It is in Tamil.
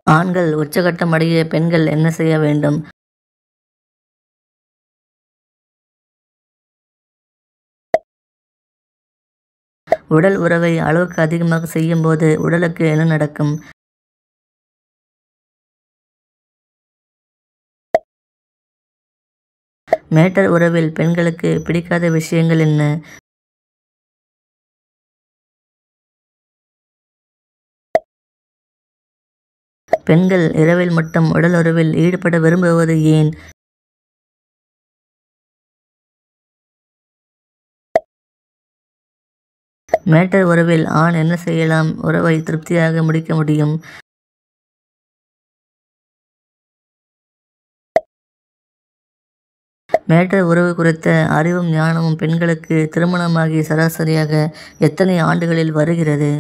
ஆண்கள் உச்சகட்டம் அடைய பெண்கள் என்ன செய்ய வேண்டும்? உடல் உறவை அளவுக்கு அதிகமாக செய்யும்போது உடலுக்கு என்ன நடக்கும்? மேட்டர் உறவில் பெண்களுக்கு பிடிக்காத விஷயங்கள் என்ன? பெண்கள் இரவில் மட்டும் உடல் உறவில் ஈடுபட விரும்புவது ஏன்? மேட்டர் உறவில் ஆண் என்ன செய்யலாம் உறவை திருப்தியாக முடிக்க முடியும்? மேட்டர் உறவு குறித்த அறிவும் ஞானமும் பெண்களுக்கு திருமணமாகி சராசரியாக எத்தனை ஆண்டுகளில் வருகிறது?